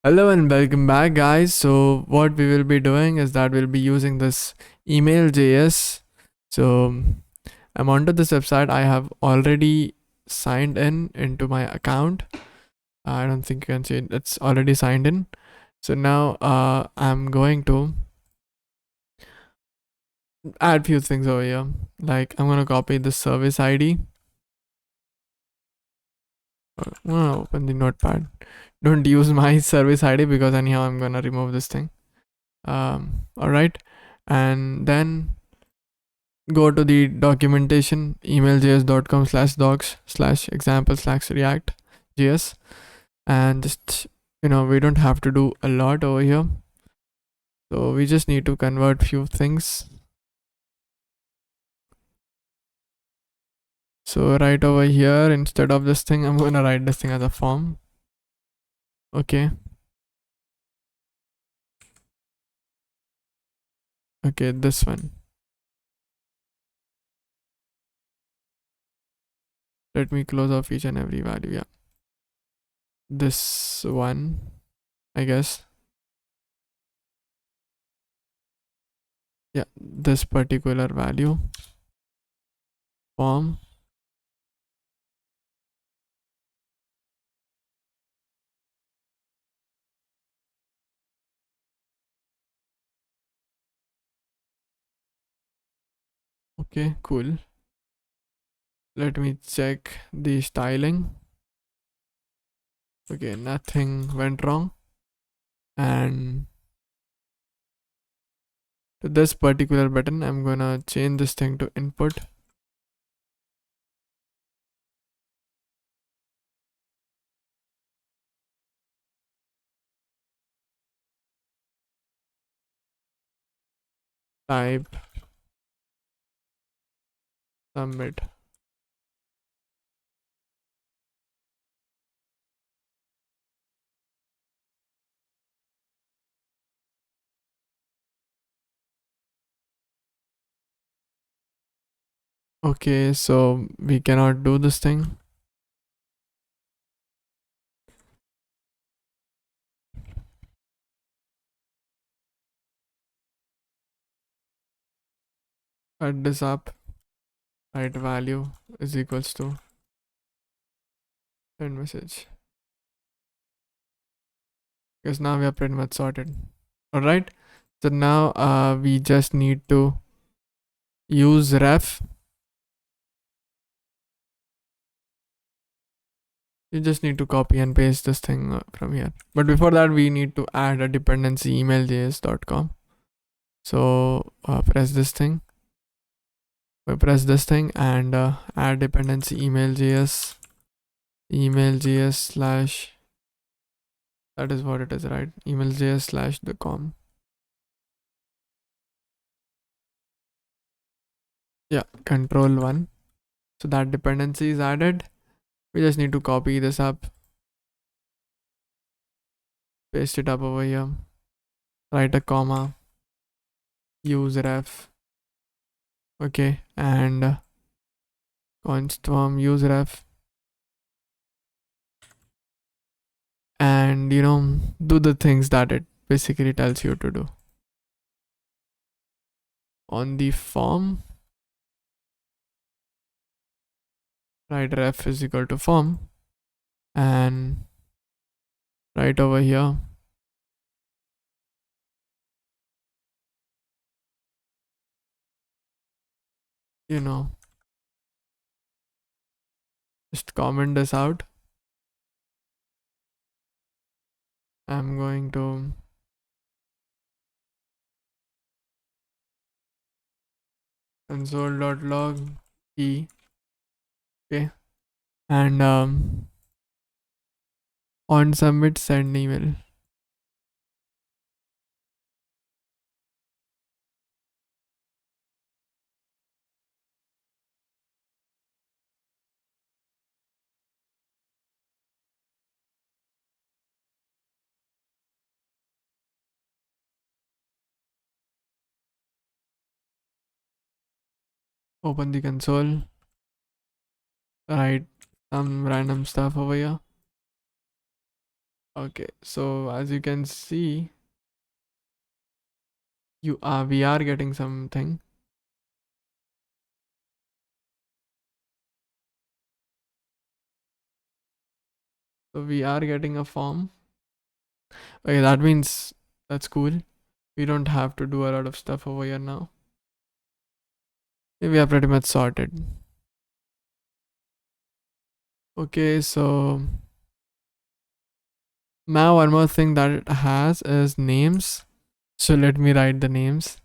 Hello and welcome back, guys. So what we will be doing is that we'll be using this email.js. So I'm onto this website. I have already signed in into my account. I don't think you can see it. It's already signed in. So now I'm going to add few things over here. Like I'm gonna copy the service ID. I'm gonna open the notepad. Don't use my service ID because anyhow I'm gonna remove this thing. All right, and then go to the documentation email.js.com/docs/example/react.js, and just we don't have to do a lot over here, so we just need to convert few things. So right over here, instead of this thing, I'm gonna write this thing as a form. Okay, this one. Let me close off each and every value. Yeah, this one, I guess. Yeah, this particular value form. Okay, cool. Let me check the styling. Okay, nothing went wrong. And to this particular button, I'm gonna change this thing to input. Type submit. Okay, so we cannot do this thing. Cut this up. Write value is equals to print message. Because now we are pretty much sorted. Alright. So now we just need to use ref. You just need to copy and paste this thing from here. But before that, we need to add a dependency email.js.com. So press this thing. We press this thing and add dependency email.js slash, that is what it is, right? Email.js slash the com. Yeah, control 1. So that dependency is added. We just need to copy this up, paste it up over here, write a comma, use ref. Okay, and const form use ref, and do the things that it basically tells you to do. On the form, write ref is equal to form, and right over here, just comment this out. I'm going to console.log e. Okay, and on submit send email. Open the console, write some random stuff over here. Okay, so as you can see, we are getting something. So we are getting a form. Okay, that means that's cool. We don't have to do a lot of stuff over here now. We are pretty much sorted. Okay, so now one more thing that it has is names. So let me write the names.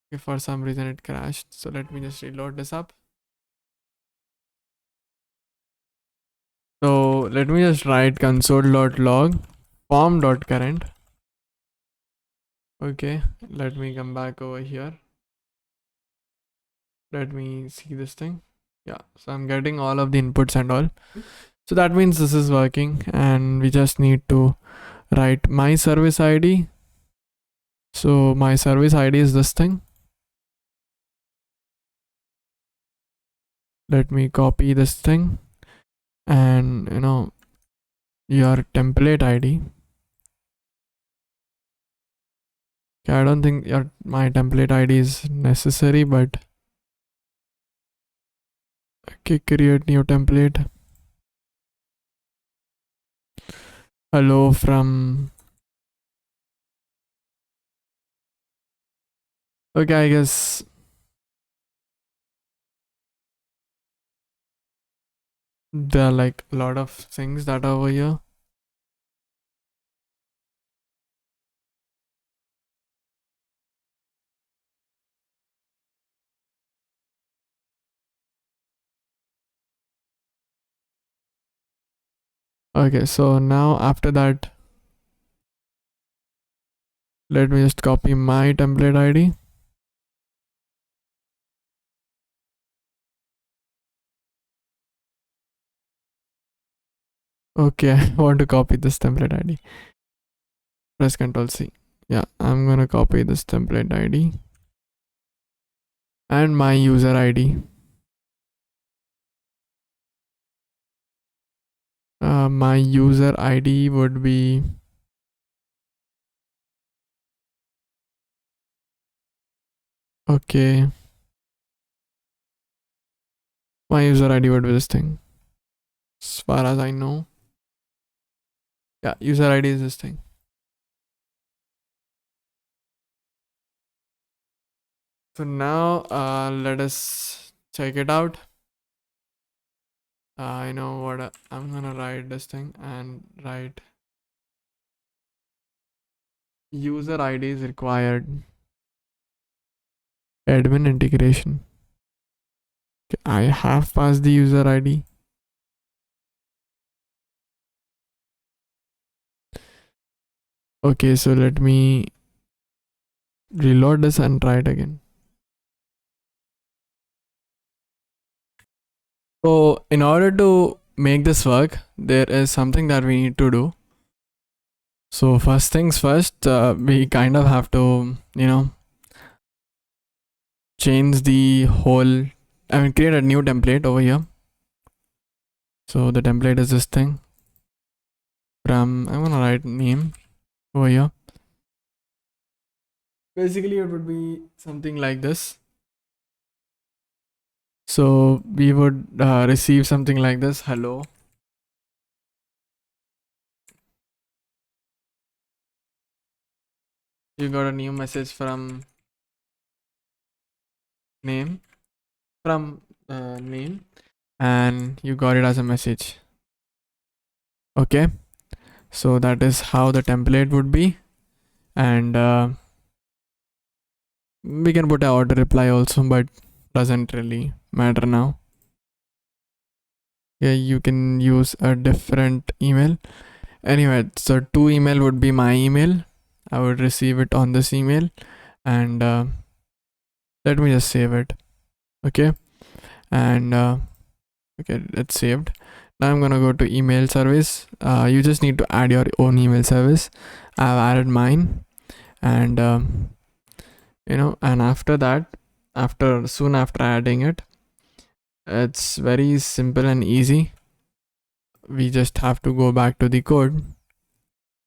Okay, for some reason it crashed. So let me just reload this up. So let me just write console.log form.current. Okay, let me come back over here. Let me see this thing. Yeah, so I'm getting all of the inputs and all. So that means this is working, and we just need to write my service ID. So my service ID is this thing. Let me copy this thing, and your template ID. Okay, I don't think my template ID is necessary, but okay, create new template. Hello from. Okay, I guess there are like a lot of things that are over here. Okay, so now after that, let me just copy my template ID. Okay, I want to copy this template ID. Press Ctrl C. Yeah, I'm gonna copy this template ID and my user ID. My user ID would be okay. My user ID would be this thing. As far as I know. Yeah, user ID is this thing. So now let us check it out. I know what I'm gonna write this thing and write user ID is required. Admin integration. Okay, I have passed the user ID. Okay, so let me reload this and try it again. So in order to make this work, there is something that we need to do. So first things first, we kind of have to, change the whole, create a new template over here. So the template is this thing. I'm gonna write name over here. Basically, it would be something like this. So we would receive something like this. Hello. You got a new message from name name, and you got it as a message. Okay, so that is how the template would be, and we can put a auto reply also, but doesn't really matter now. Yeah, you can use a different email. Anyway, so two email would be my email. I would receive it on this email, and let me just save it. Okay, and okay, it's saved. Now I'm gonna go to email service. You just need to add your own email service. I've added mine, and and after that, soon after adding it, it's very simple and easy. we just have to go back to the code.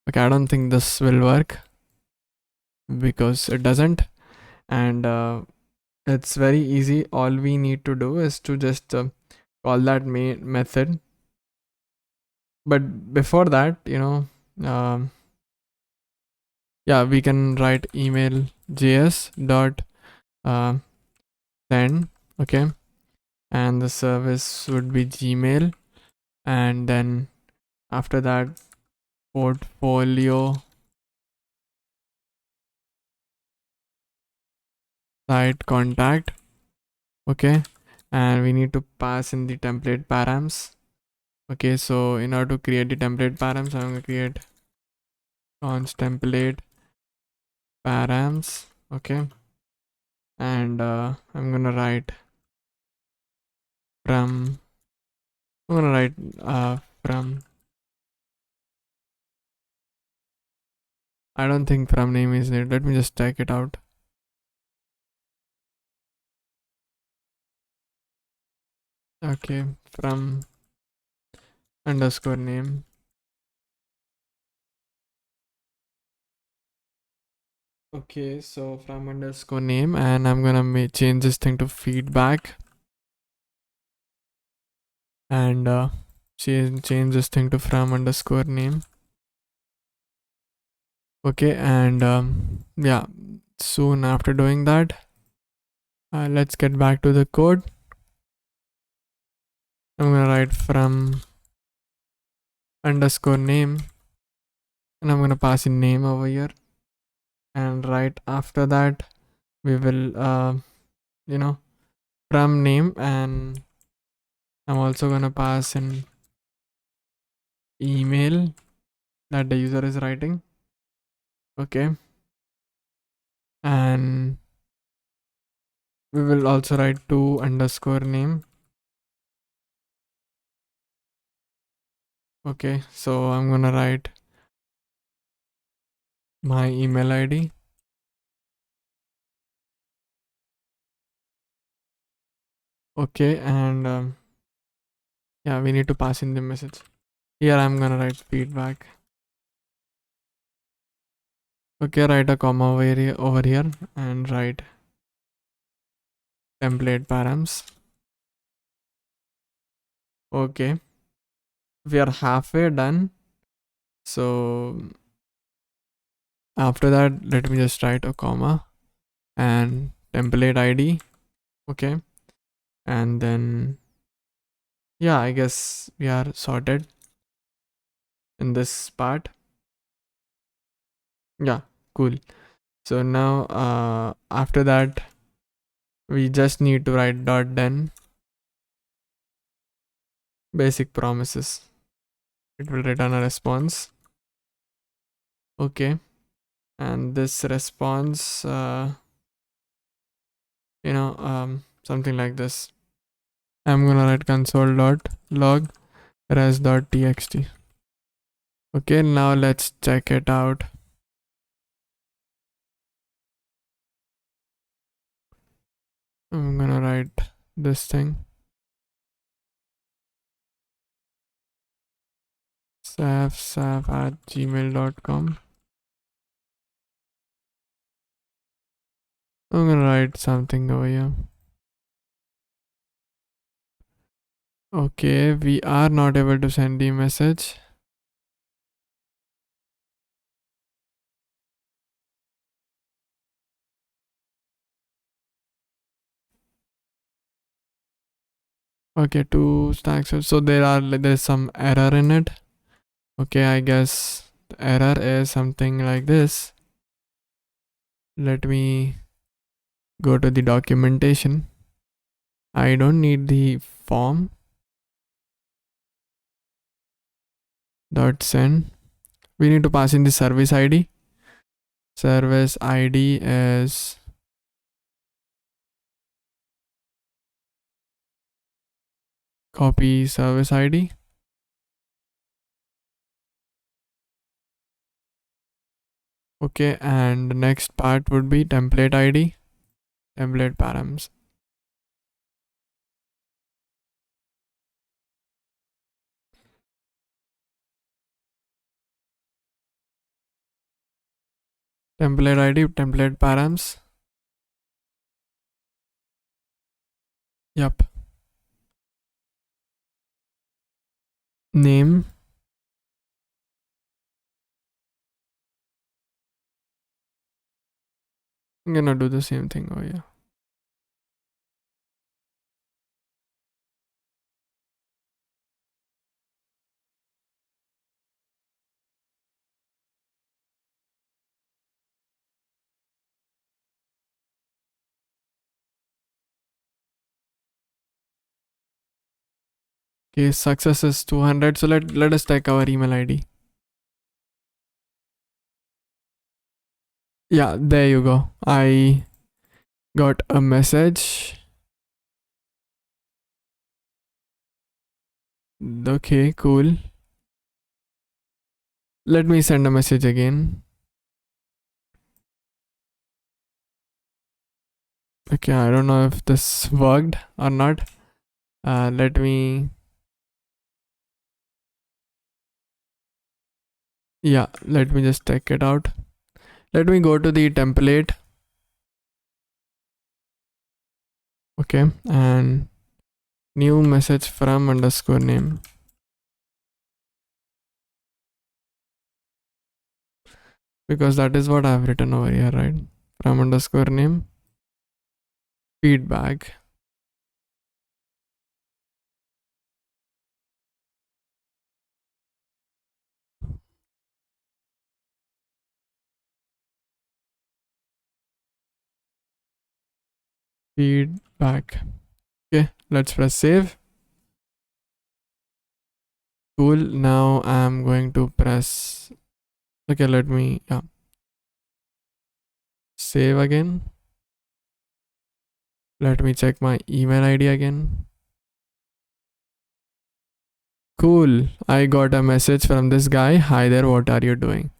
Okay, I don't think this will work because it doesn't. And it's very easy. All we need to do is to just call that main method. But before that, yeah, we can write email js dot send. Okay, and the service would be Gmail, and then after that portfolio site contact. Okay, and we need to pass in the template params. Okay, so in order to create the template params, I'm going to create const template params. Okay, and I'm gonna write from I'm gonna write from I don't think from name is needed. Let me just check it out. Okay, from underscore name. Okay, so from underscore name, and I'm gonna change this thing to feedback, and change this thing to from underscore name. Okay, and yeah, soon after doing that, let's get back to the code. I'm gonna write from underscore name, and I'm gonna pass in name over here, and right after that we will from name, and I'm also gonna pass in email that the user is writing. Okay, and we will also write to underscore name. Okay, so I'm gonna write my email ID. Okay, and yeah, we need to pass in the message. Here I'm gonna write feedback. Okay, write a comma over here and write template params. Okay, we are halfway done. So after that, let me just write a comma and template ID. Okay, and then yeah, I guess we are sorted in this part. Yeah, cool. So now after that, we just need to write dot then basic promises. It will return a response. Okay, and this response something like this. I'm gonna write console.log res.txt. Okay, now let's check it out. I'm gonna write this thing. saf@gmail.com. I'm gonna write something over here. Okay, we are not able to send the message. Okay, two stacks. So there's some error in it. Okay, I guess the error is something like this. Let me go to the documentation. I don't need the form dot send. We need to pass in the service ID. Service ID is copy service ID. Okay, and the next part would be template ID, template params. template ID, template params. Yep. Name. I'm gonna do the same thing over here. Okay, success is 200. So let us take our email ID. Yeah, there you go. I got a message. Okay, cool. Let me send a message again. Okay, I don't know if this worked or not. Let me. Yeah, let me just check it out. Let me go to the template. Okay, and new message from underscore name. Because that is what I've written over here, right? From underscore name. Feedback. Feedback. Okay, let's press save. Cool. Now I'm going to press. Okay, let me save again. Let me check my email ID again. Cool. I got a message from this guy. Hi there, what are you doing?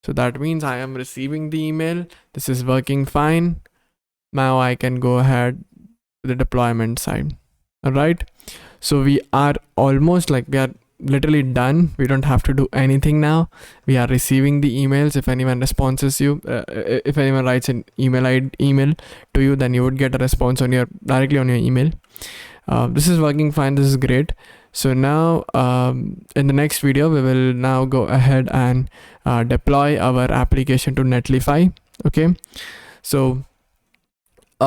So that means I am receiving the email. This is working fine. Now I can go ahead to the deployment side. All right. So we are almost we are literally done. We don't have to do anything now. We are receiving the emails. If anyone responds you, if anyone writes an email to you, then you would get a response directly on your email. This is working fine. This is great. So now in the next video, we will now go ahead and deploy our application to Netlify. Okay. So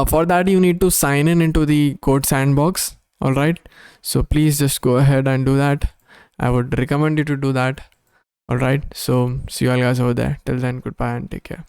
for that, you need to sign in into the code sandbox. All right. So please just go ahead and do that. I would recommend you to do that. All right. So see you all guys over there. Till then, goodbye and take care.